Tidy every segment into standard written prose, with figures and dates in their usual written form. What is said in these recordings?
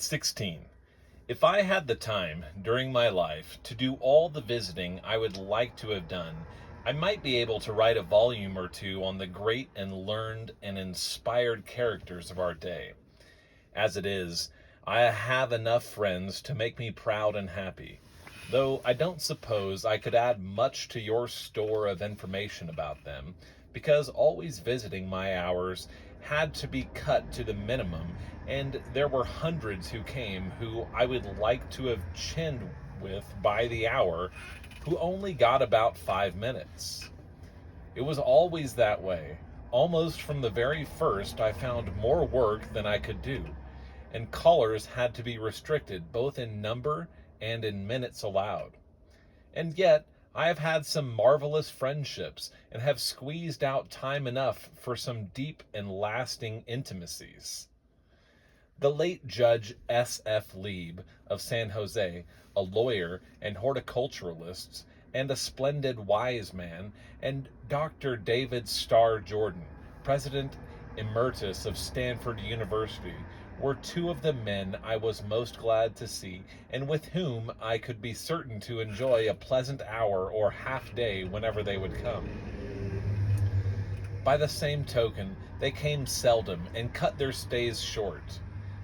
16. If I had the time during my life to do all the visiting I would like to have done, I might be able to write a volume or two on the great and learned and inspired characters of our day. As it is, I have enough friends to make me proud and happy, though I don't suppose I could add much to your store of information about them, because always visiting my hours had to be cut to the minimum, and there were hundreds who came who I would like to have chinned with by the hour, who only got about 5 minutes. It was always that way. Almost from the very first, I found more work than I could do, and callers had to be restricted both in number and in minutes allowed. And yet, I have had some marvelous friendships and have squeezed out time enough for some deep and lasting intimacies. The late Judge S.F. Lieb of San Jose, a lawyer and horticulturalist, and a splendid wise man, and Dr. David Starr Jordan, President Emeritus of Stanford University, were two of the men I was most glad to see, and with whom I could be certain to enjoy a pleasant hour or half day whenever they would come. By the same token, they came seldom and cut their stays short.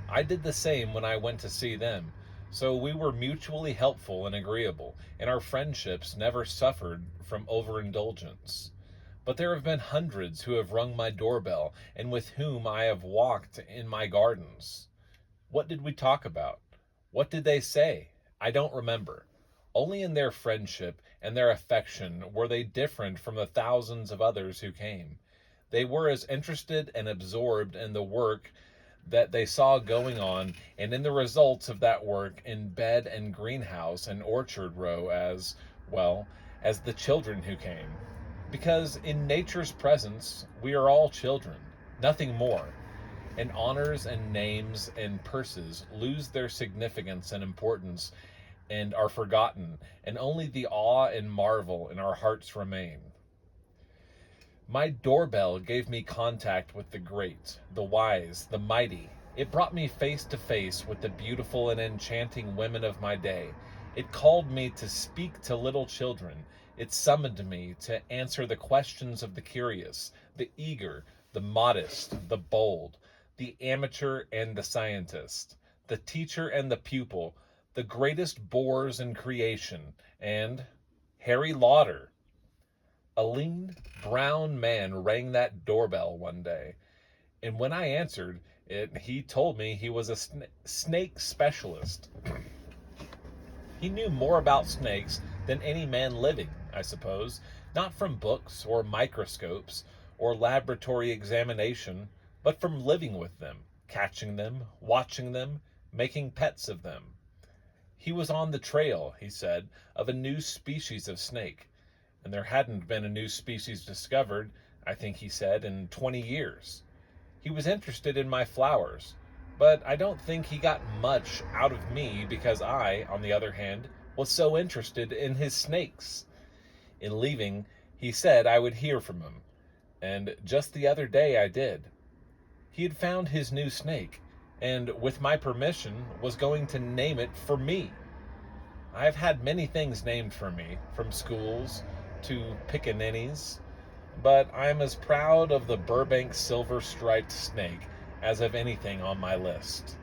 I did the same when I went to see them, so we were mutually helpful and agreeable, and our friendships never suffered from overindulgence. But there have been hundreds who have rung my doorbell and with whom I have walked in my gardens. What did we talk about? What did they say? I don't remember. Only in their friendship and their affection were they different from the thousands of others who came. They were as interested and absorbed in the work that they saw going on and in the results of that work in bed and greenhouse and orchard row as, well, as the children who came. Because in nature's presence, we are all children, nothing more, and honors and names and purses lose their significance and importance and are forgotten, and only the awe and marvel in our hearts remain. My doorbell gave me contact with the great, the wise, the mighty. It brought me face to face with the beautiful and enchanting women of my day. It called me to speak to little children. It summoned me to answer the questions of the curious, the eager, the modest, the bold, the amateur and the scientist, the teacher and the pupil, the greatest bores in creation, and Harry Lauder. A lean, brown man rang that doorbell one day, and when I answered it, he told me he was a snake specialist. He knew more about snakes than any man living, I suppose, not from books or microscopes or laboratory examination, but from living with them, catching them, watching them, making pets of them. He was on the trail, he said, of a new species of snake, and there hadn't been a new species discovered, I think he said, in 20 years. He was interested in my flowers, but I don't think he got much out of me because I, on the other hand, was so interested in his snakes. In leaving, he said I would hear from him, and just the other day I did. He had found his new snake, and with my permission was going to name it for me. I have had many things named for me, from schools to pickaninnies, but I am as proud of the Burbank silver-striped snake as of anything on my list.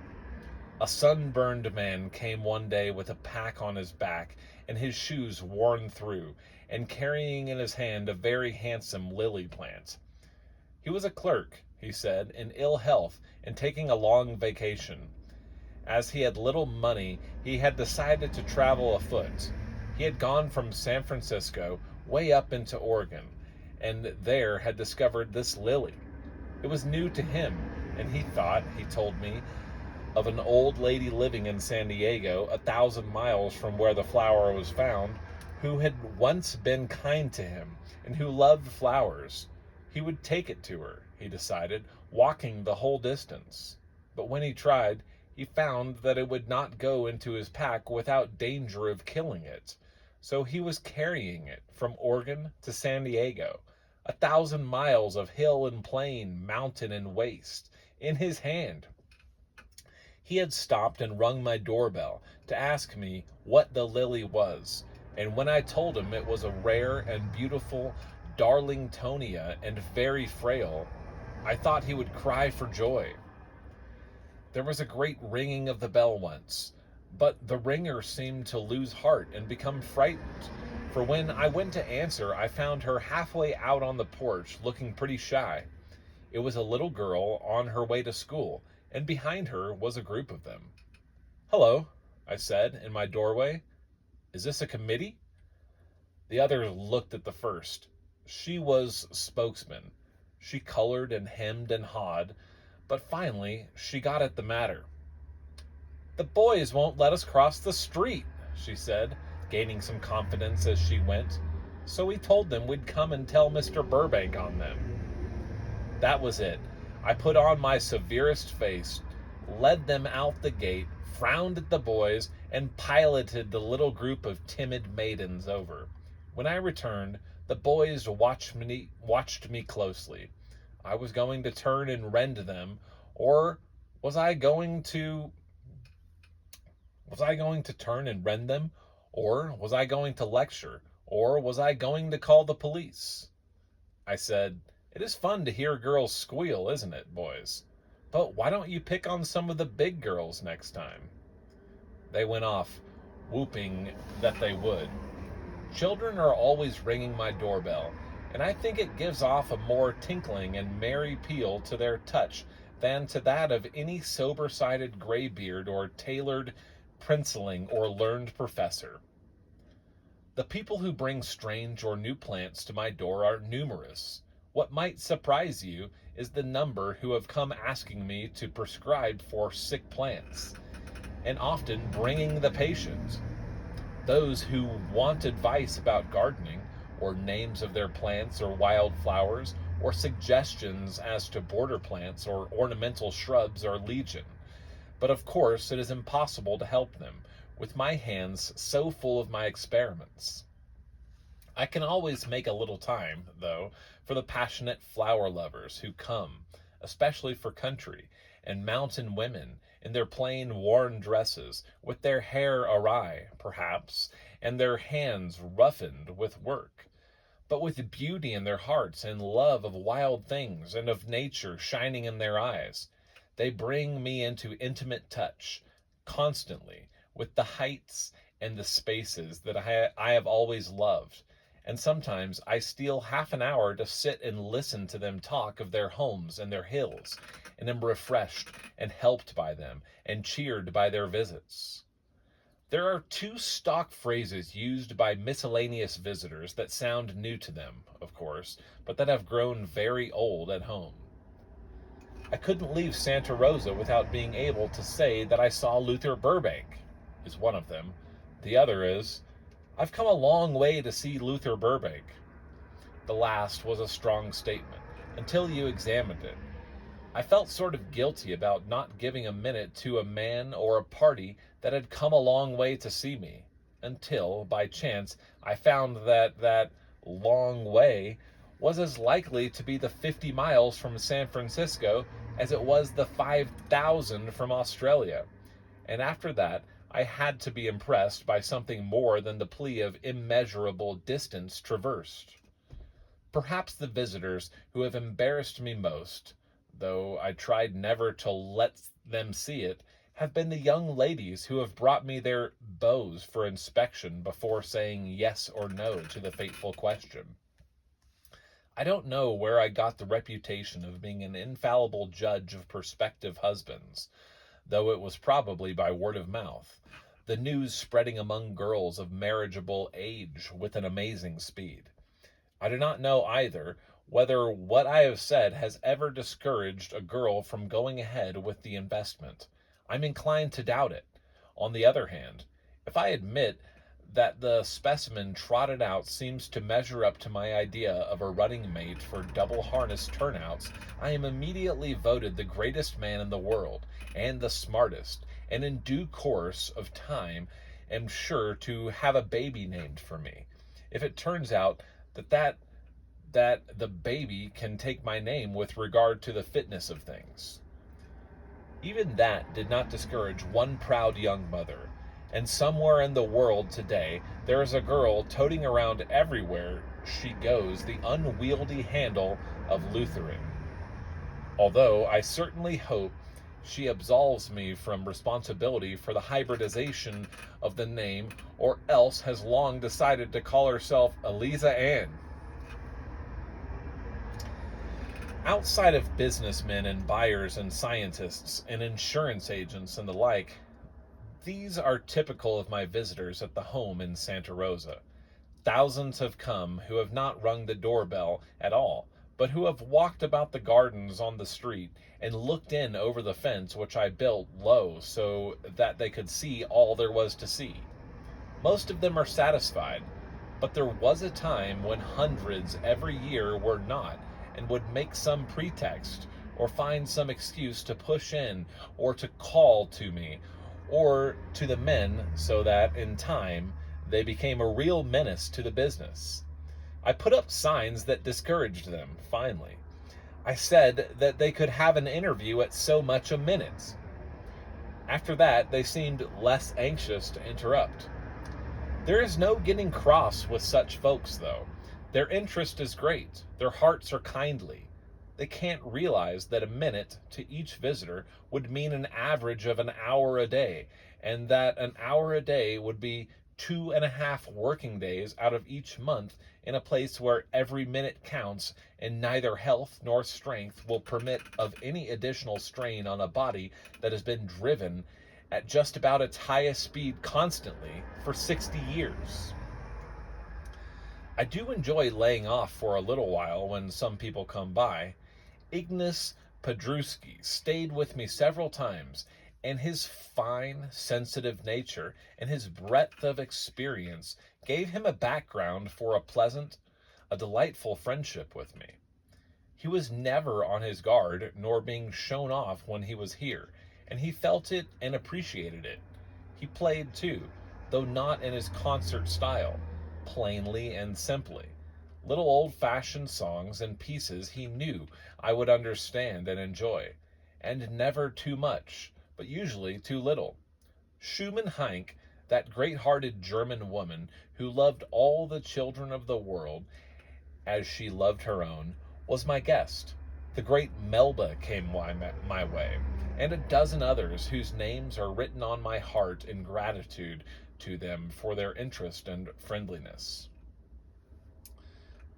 A sunburned man came one day with a pack on his back and his shoes worn through, and carrying in his hand a very handsome lily plant. He was a clerk, he said, in ill health and taking a long vacation. As he had little money, he had decided to travel afoot. He had gone from San Francisco way up into Oregon, and there had discovered this lily. It was new to him, and he thought, he told me, of an old lady living in San Diego, 1,000 miles from where the flower was found, who had once been kind to him, and who loved flowers. He would take it to her, he decided, walking the whole distance. But when he tried, he found that it would not go into his pack without danger of killing it. So he was carrying it from Oregon to San Diego, 1,000 miles of hill and plain, mountain and waste, in his hand. He had stopped and rung my doorbell to ask me what the lily was, and when I told him it was a rare and beautiful Darlingtonia and very frail, I thought he would cry for joy. There was a great ringing of the bell once, but the ringer seemed to lose heart and become frightened, for when I went to answer, I found her halfway out on the porch looking pretty shy. It was a little girl on her way to school, and behind her was a group of them. "Hello," I said in my doorway. "Is this a committee?" The others looked at the first. She was spokesman. She colored and hemmed and hawed, but finally she got at the matter. "The boys won't let us cross the street," she said, gaining some confidence as she went. "So we told them we'd come and tell Mr. Burbank on them." That was it. I put on my severest face, led them out the gate, frowned at the boys, and piloted the little group of timid maidens over. When I returned, the boys watched me closely. I was going to turn and rend them, or was I going to turn and rend them, or was I going to lecture, or was I going to call the police? I said, "It is fun to hear girls squeal, isn't it, boys? But why don't you pick on some of the big girls next time?" They went off, whooping that they would. Children are always ringing my doorbell, and I think it gives off a more tinkling and merry peal to their touch than to that of any sober-sided graybeard or tailored princeling or learned professor. The people who bring strange or new plants to my door are numerous. What might surprise you is the number who have come asking me to prescribe for sick plants, and often bringing the patient. Those who want advice about gardening, or names of their plants or wildflowers, or suggestions as to border plants or ornamental shrubs are legion. But of course it is impossible to help them, with my hands so full of my experiments. I can always make a little time, though, for the passionate flower lovers who come, especially for country and mountain women in their plain worn dresses, with their hair awry, perhaps, and their hands roughened with work, but with beauty in their hearts and love of wild things and of nature shining in their eyes. They bring me into intimate touch, constantly, with the heights and the spaces that I have always loved, and sometimes I steal half an hour to sit and listen to them talk of their homes and their hills, and am refreshed and helped by them and cheered by their visits. There are two stock phrases used by miscellaneous visitors that sound new to them, of course, but that have grown very old at home. "I couldn't leave Santa Rosa without being able to say that I saw Luther Burbank," is one of them. The other is, "I've come a long way to see Luther Burbank." The last was a strong statement, until you examined it. I felt sort of guilty about not giving a minute to a man or a party that had come a long way to see me, until, by chance, I found that long way was as likely to be the 50 miles from San Francisco as it was the 5,000 from Australia. And after that, I had to be impressed by something more than the plea of immeasurable distance traversed. Perhaps the visitors who have embarrassed me most, though I tried never to let them see it, have been the young ladies who have brought me their beaux for inspection before saying yes or no to the fateful question. I don't know where I got the reputation of being an infallible judge of prospective husbands, though it was probably by word of mouth, the news spreading among girls of marriageable age with an amazing speed. I do not know either whether what I have said has ever discouraged a girl from going ahead with the investment. I'm inclined to doubt it. On the other hand, if I admit that the specimen trotted out seems to measure up to my idea of a running mate for double harness turnouts, I am immediately voted the greatest man in the world, and the smartest, and in due course of time am sure to have a baby named for me, if it turns out that the baby can take my name with regard to the fitness of things. Even that did not discourage one proud young mother. And somewhere in the world today, there is a girl toting around everywhere she goes the unwieldy handle of Lutheran. Although I certainly hope she absolves me from responsibility for the hybridization of the name, or else has long decided to call herself Eliza Ann. Outside of businessmen and buyers and scientists and insurance agents and the like, these are typical of my visitors at the home in Santa Rosa. Thousands have come who have not rung the doorbell at all, but who have walked about the gardens on the street and looked in over the fence which I built low so that they could see all there was to see. Most of them are satisfied, but there was a time when hundreds every year were not, and would make some pretext or find some excuse to push in or to call to me or to the men, so that in time they became a real menace to the business. I put up signs that discouraged them, finally. I said that they could have an interview at so much a minute. After that, they seemed less anxious to interrupt. There is no getting cross with such folks, though. Their interest is great. Their hearts are kindly. They can't realize that a minute to each visitor would mean an average of an hour a day, and that an hour a day would be 2.5 working days out of each month in a place where every minute counts, and neither health nor strength will permit of any additional strain on a body that has been driven at just about its highest speed constantly for 60 years. I do enjoy laying off for a little while when some people come by. Ignace Pedrusky stayed with me several times, and his fine, sensitive nature and his breadth of experience gave him a background for a delightful friendship with me. He was never on his guard nor being shown off when he was here, and he felt it and appreciated it. He played too, though not in his concert style, plainly and simply. Little old-fashioned songs and pieces he knew I would understand and enjoy, and never too much, but usually too little. Schumann Heink, that great-hearted German woman who loved all the children of the world as she loved her own, was my guest. The great Melba came my way, and a dozen others whose names are written on my heart in gratitude to them for their interest and friendliness.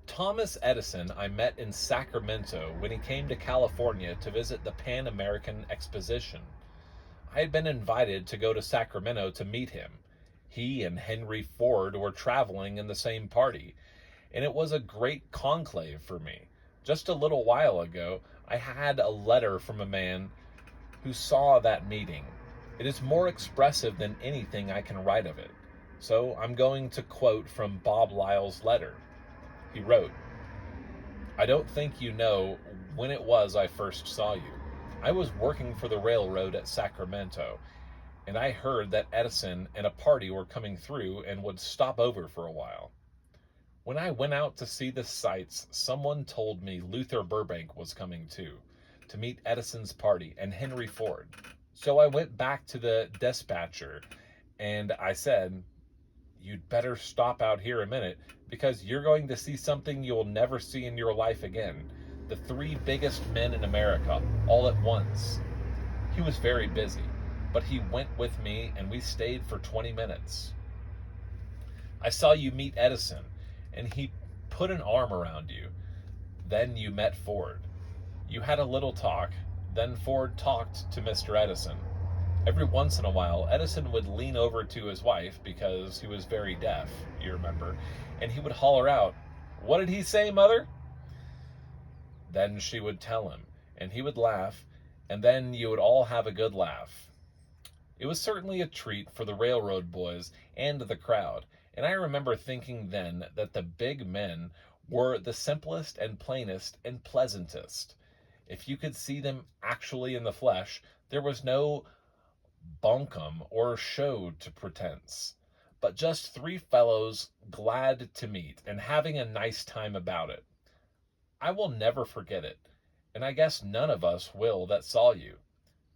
Thomas Edison I met in Sacramento when he came to California to visit the Pan American Exposition. I had been invited to go to Sacramento to meet him. He and Henry Ford were traveling in the same party, and it was a great conclave for me. Just a little while ago, I had a letter from a man who saw that meeting. It is more expressive than anything I can write of it. So I'm going to quote from Bob Lyle's letter. He wrote, "I don't think you know when it was I first saw you. I was working for the railroad at Sacramento, and I heard that Edison and a party were coming through and would stop over for a while. When I went out to see the sights, someone told me Luther Burbank was coming too, to meet Edison's party and Henry Ford. So I went back to the dispatcher and I said, 'You'd better stop out here a minute, because you're going to see something you'll never see in your life again. The three biggest men in America, all at once.' He was very busy, but he went with me and we stayed for 20 minutes. I saw you meet Edison, and he put an arm around you. Then you met Ford. You had a little talk. Then Ford talked to Mr. Edison. Every once in a while, Edison would lean over to his wife, because he was very deaf, you remember, and he would holler out, 'What did he say, mother?' Then she would tell him, and he would laugh, and then you would all have a good laugh. It was certainly a treat for the railroad boys and the crowd, and I remember thinking then that the big men were the simplest and plainest and pleasantest. If you could see them actually in the flesh, there was no bunkum or show to pretense, but just three fellows glad to meet and having a nice time about it. I will never forget it, and I guess none of us will that saw you.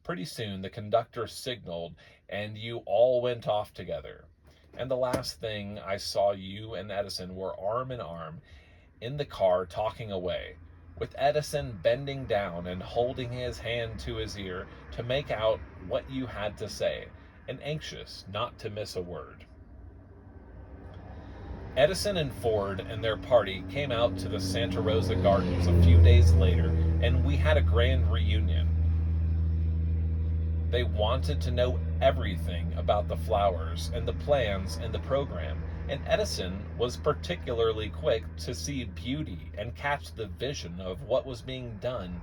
Pretty soon the conductor signaled and you all went off together. And the last thing I saw, you and Edison were arm in arm in the car talking away, with Edison bending down and holding his hand to his ear to make out what you had to say, and anxious not to miss a word. Edison and Ford and their party came out to the Santa Rosa Gardens a few days later, and we had a grand reunion. They wanted to know everything about the flowers and the plans and the program, and Edison was particularly quick to see beauty and catch the vision of what was being done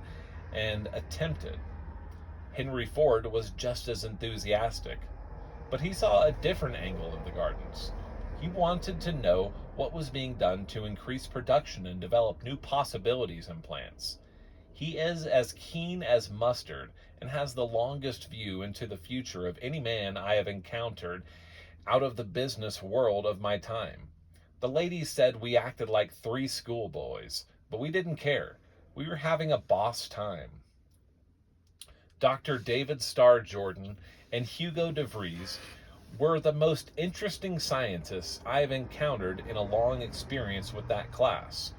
and attempted. Henry Ford was just as enthusiastic, but he saw a different angle of the gardens. He wanted to know what was being done to increase production and develop new possibilities in plants. He is as keen as mustard and has the longest view into the future of any man I have encountered out of the business world of my time. The ladies said we acted like three schoolboys, but we didn't care. We were having a boss time. Dr. David Starr Jordan and Hugo de Vries were the most interesting scientists I have encountered in a long experience with that class,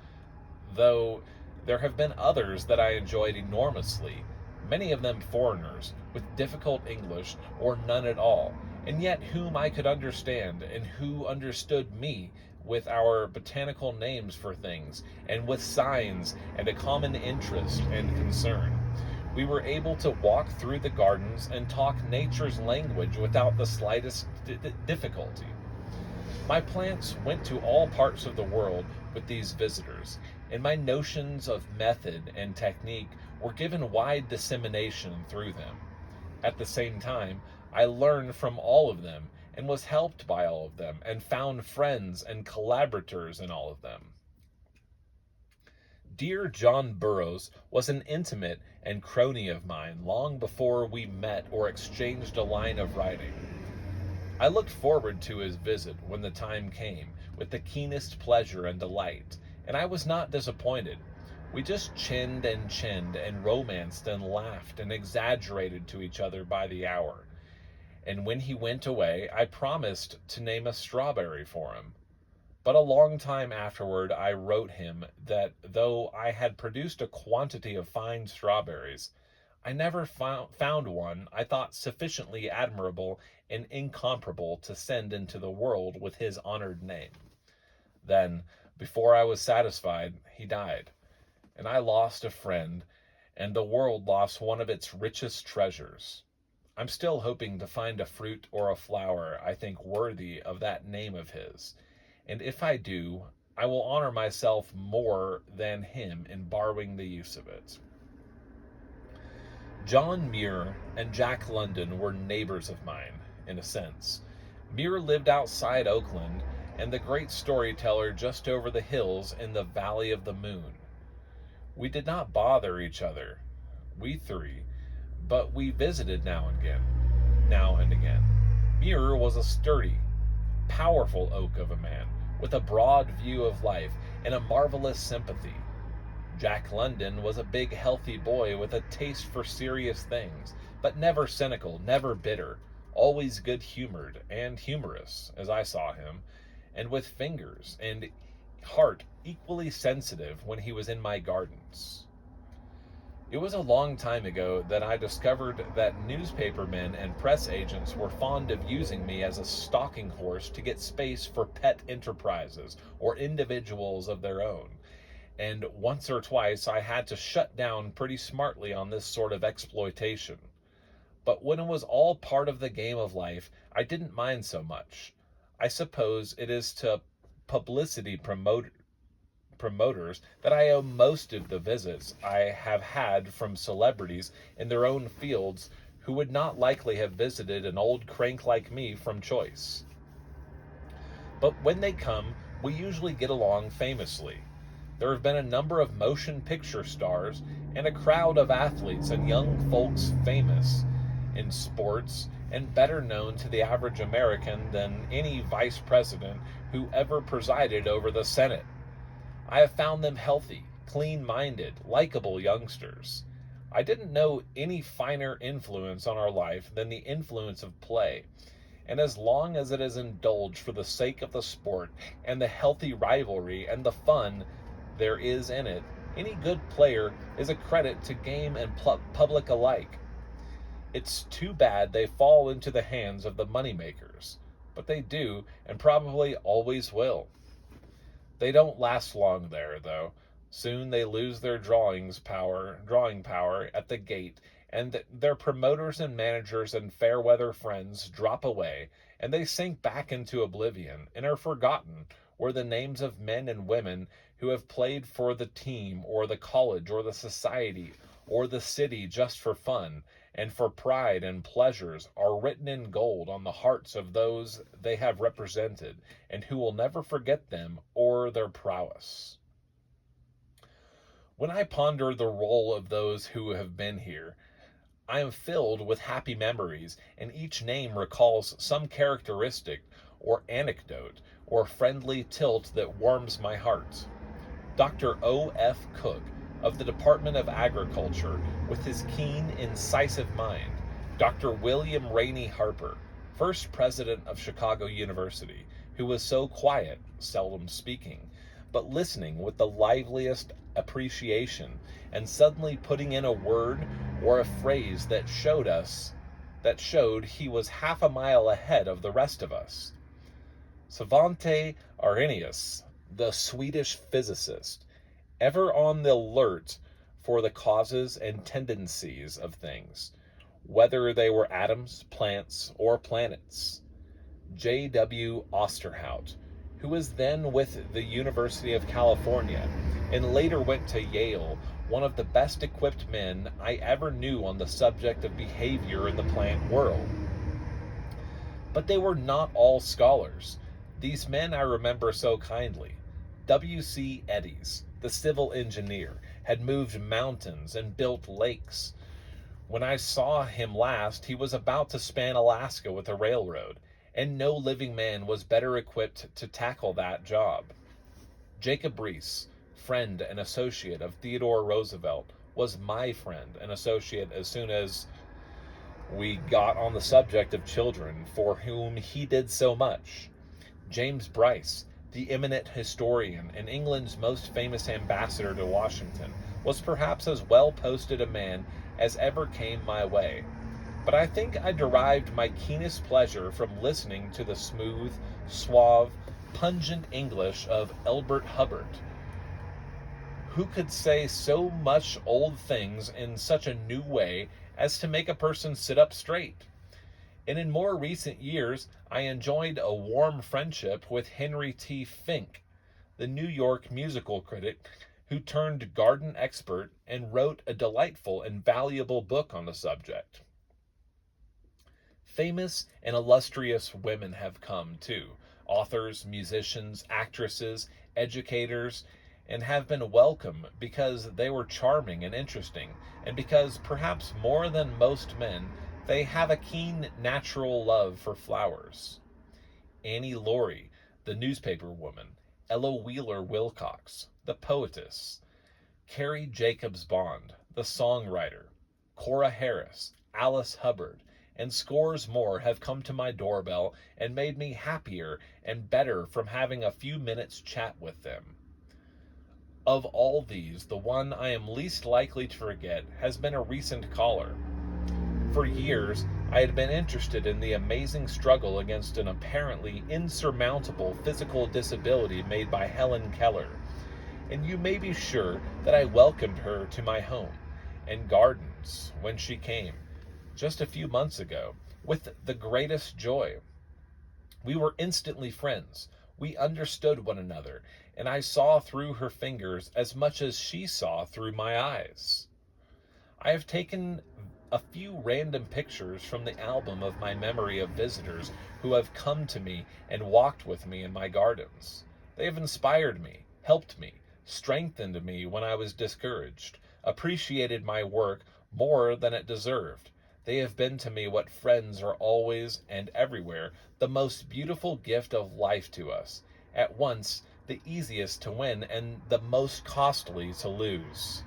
though there have been others that I enjoyed enormously, many of them foreigners with difficult English or none at all, and yet whom I could understand and who understood me with our botanical names for things and with signs and a common interest and concern. We were able to walk through the gardens and talk nature's language without the slightest difficulty. My plants went to all parts of the world with these visitors, and my notions of method and technique were given wide dissemination through them. At the same time, I learned from all of them and was helped by all of them and found friends and collaborators in all of them. Dear John Burroughs was an intimate and crony of mine long before we met or exchanged a line of writing. I looked forward to his visit when the time came with the keenest pleasure and delight, and I was not disappointed. We just chinned and romanced and laughed and exaggerated to each other by the hour. And when he went away, I promised to name a strawberry for him. But a long time afterward I wrote him that though I had produced a quantity of fine strawberries, I never found one I thought sufficiently admirable and incomparable to send into the world with his honored name. Then, before I was satisfied, he died, and I lost a friend, and the world lost one of its richest treasures. I'm still hoping to find a fruit or a flower I think worthy of that name of his, and if I do, I will honor myself more than him in borrowing the use of it. John Muir and Jack London were neighbors of mine, in a sense. Muir lived outside Oakland, and the great storyteller just over the hills in the Valley of the Moon. We did not bother each other, we three, but we visited now and again. Muir was a sturdy, powerful oak of a man, with a broad view of life and a marvelous sympathy. Jack London was a big, healthy boy with a taste for serious things, but never cynical, never bitter, always good-humored and humorous, as I saw him, and with fingers and heart equally sensitive when he was in my gardens. It was a long time ago that I discovered that newspapermen and press agents were fond of using me as a stalking horse to get space for pet enterprises or individuals of their own. And once or twice I had to shut down pretty smartly on this sort of exploitation. But when it was all part of the game of life, I didn't mind so much. I suppose it is to publicity promoters that I owe most of the visits I have had from celebrities in their own fields who would not likely have visited an old crank like me from choice. But when they come, we usually get along famously. There have been a number of motion picture stars and a crowd of athletes and young folks famous in sports and better known to the average American than any vice president who ever presided over the Senate. I have found them healthy, clean-minded, likable youngsters. I didn't know any finer influence on our life than the influence of play. And as long as it is indulged for the sake of the sport and the healthy rivalry and the fun there is in it, any good player is a credit to game and public alike. It's too bad they fall into the hands of the moneymakers, but they do and probably always will. They don't last long there, though. Soon they lose their drawing power at the gate, and their promoters and managers and fair weather friends drop away, and they sink back into oblivion and are forgotten, where the names of men and women who have played for the team or the college or the society or the city just for fun and for pride and pleasures are written in gold on the hearts of those they have represented, and who will never forget them or their prowess. When I ponder the role of those who have been here, I am filled with happy memories, and each name recalls some characteristic or anecdote or friendly tilt that warms my heart. Dr. O. F. Cook of the Department of Agriculture, with his keen, incisive mind. Dr. William Rainey Harper, first president of Chicago University, who was so quiet, seldom speaking, but listening with the liveliest appreciation, and suddenly putting in a word or a phrase that showed he was half a mile ahead of the rest of us. Svante Arrhenius, the Swedish physicist, ever on the alert for the causes and tendencies of things, whether they were atoms, plants, or planets. J.W. Osterhout, who was then with the University of California and later went to Yale, one of the best equipped men I ever knew on the subject of behavior in the plant world. But they were not all scholars. These men I remember so kindly. W.C. Eddies, the civil engineer, had moved mountains and built lakes. When I saw him last, he was about to span Alaska with a railroad, and no living man was better equipped to tackle that job. Jacob Riis, friend and associate of Theodore Roosevelt, was my friend and associate as soon as we got on the subject of children, for whom he did so much. James Bryce, the eminent historian and England's most famous ambassador to Washington, was perhaps as well posted a man as ever came my way. But I think I derived my keenest pleasure from listening to the smooth, suave, pungent English of Elbert Hubbard, who could say so much old things in such a new way as to make a person sit up straight. And in more recent years, I enjoyed a warm friendship with Henry T. Fink, the New York musical critic who turned garden expert and wrote a delightful and valuable book on the subject. Famous and illustrious women have come, too, authors, musicians, actresses, educators, and have been welcome because they were charming and interesting, and because, perhaps more than most men, they have a keen natural love for flowers. Annie Laurie, the newspaper woman, Ella Wheeler Wilcox, the poetess, Carrie Jacobs Bond, the songwriter, Cora Harris, Alice Hubbard, and scores more have come to my doorbell and made me happier and better from having a few minutes chat with them. Of all these, the one I am least likely to forget has been a recent caller. For years, I had been interested in the amazing struggle against an apparently insurmountable physical disability made by Helen Keller, and you may be sure that I welcomed her to my home and gardens when she came, just a few months ago, with the greatest joy. We were instantly friends. We understood one another, and I saw through her fingers as much as she saw through my eyes. I have taken a few random pictures from the album of my memory of visitors who have come to me and walked with me in my gardens. They have inspired me, helped me, strengthened me when I was discouraged, appreciated my work more than it deserved. They have been to me what friends are always and everywhere, the most beautiful gift of life to us, at once the easiest to win and the most costly to lose.